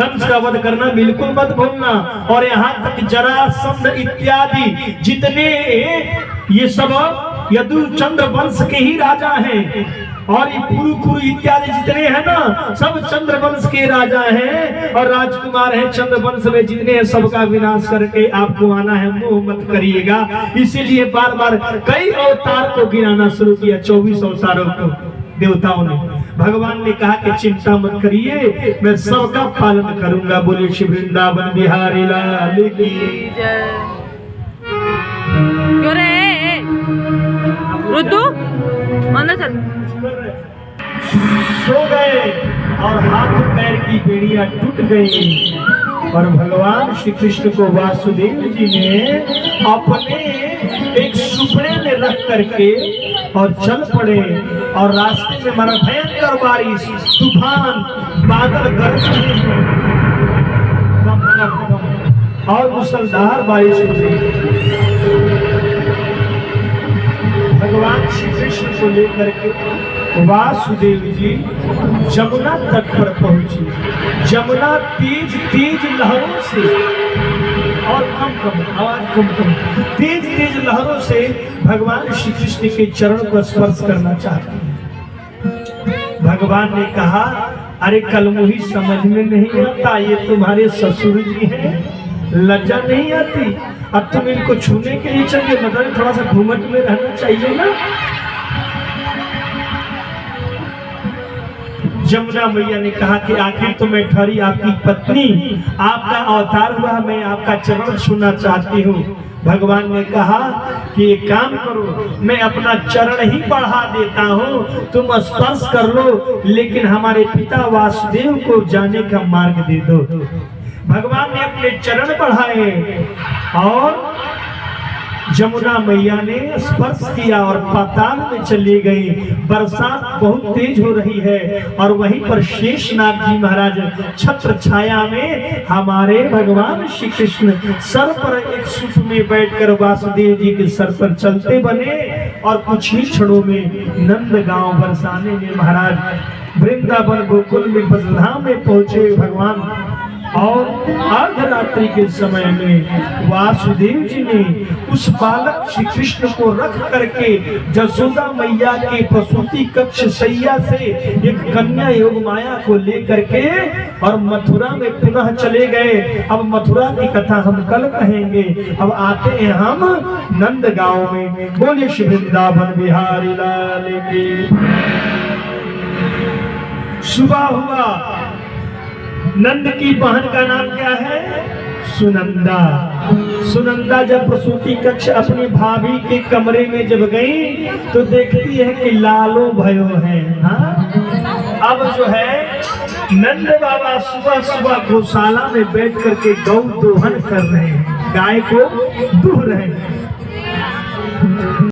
कंस का वध करना बिल्कुल मत भूलना। और यहाँ तक जरासंध इत्यादि जितने ये सब यदुचंद्र वंश के ही राजा हैं, और ये पुरु इत्यादि जितने हैं ना, सब चंद्र वंश के राजा हैं और राजकुमार हैं। चंद्र वंश में जितने हैं सबका विनाश करके आपको आना है, मोह मत करिएगा। इसीलिए बार बार कई अवतार को गिनाना शुरू किया, 24 अवतारों को देवताओं ने। भगवान ने कहा कि चिंता मत करिए, मैं सबका पालन करूंगा। बोलिए श्री वृंदावन बिहारी लाल की जय। क्यों रे रुद्दू माना चल। सो गए और हाथ पैर की बेड़ियां टूट गई और भगवान श्री कृष्ण को वासुदेव जी ने अपने एक सुपड़े में रख करके और चल पड़े। और रास्ते में मारा भयंकर बारिश, तूफान, बादल गरज रहे हैं, और मुसलधार बारिश हो रही। भगवान श्री कृष्ण को लेकर के वासुदेव जी जमुना तट पर पहुंची। जमुना तेज तेज लहरों से, और कम आवाज कम, तेज तेज लहरों से भगवान श्री कृष्ण के चरण को स्पर्श करना चाहते हैं। भगवान ने कहा, अरे कल मुझे समझ में नहीं आता, ये तुम्हारे ससुर जी हैं, लज्जा नहीं आती? अब तुम इनको छूने के लिए चले, मतलब थोड़ा सा घूमट में रहना चाहिए ना। जमुना मैया ने कहा कि आखिर तो मैं ठहरी आपकी पत्नी, आपका अवतार हुआ, मैं आपका चरण छूना चाहती हूँ। भगवान ने कहा कि एक काम करो, मैं अपना चरण ही बढ़ा देता हूँ, तुम स्पर्श कर लो, लेकिन हमारे पिता वासुदेव को जाने का मार्ग दे दो। भगवान ने अपने चरण बढ़ाए और जमुना मैया ने स्पर्श किया और पाताल में चली गई। बरसात बहुत तेज हो रही है और वहीं पर शेषनाग जी महाराज छत्र छाया में हमारे भगवान श्री कृष्ण सर पर एक सुप में बैठकर वासुदेव जी के सर पर चलते बने। और कुछ ही क्षणों में नंद गांव बरसाने में महाराज वृंदावन गोकुल में बसधाम में पहुंचे भगवान। और अर्धरात्रि के समय में वासुदेव जी ने उस बालक श्री कृष्ण को रख करके जसोदा मैया के प्रसूति कक्ष सैया से एक कन्या योग माया को लेकर के और मथुरा में पुनः चले गए। अब मथुरा की कथा हम कल कहेंगे, अब आते हैं हम नंद गांव में। बोलिए श्री वृंदावन बिहारी लाल की। सुबह हुआ, नंद की बहन का नाम क्या है? सुनंदा। सुनंदा जब प्रसूति कक्ष अपनी भाभी के कमरे में जब गई तो देखती है कि लालो भयो है। हाँ? अब जो है नंद बाबा सुबह सुबह गौशाला में बैठ करके गौ दोहन कर रहे हैं, गाय को दूह रहे हैं।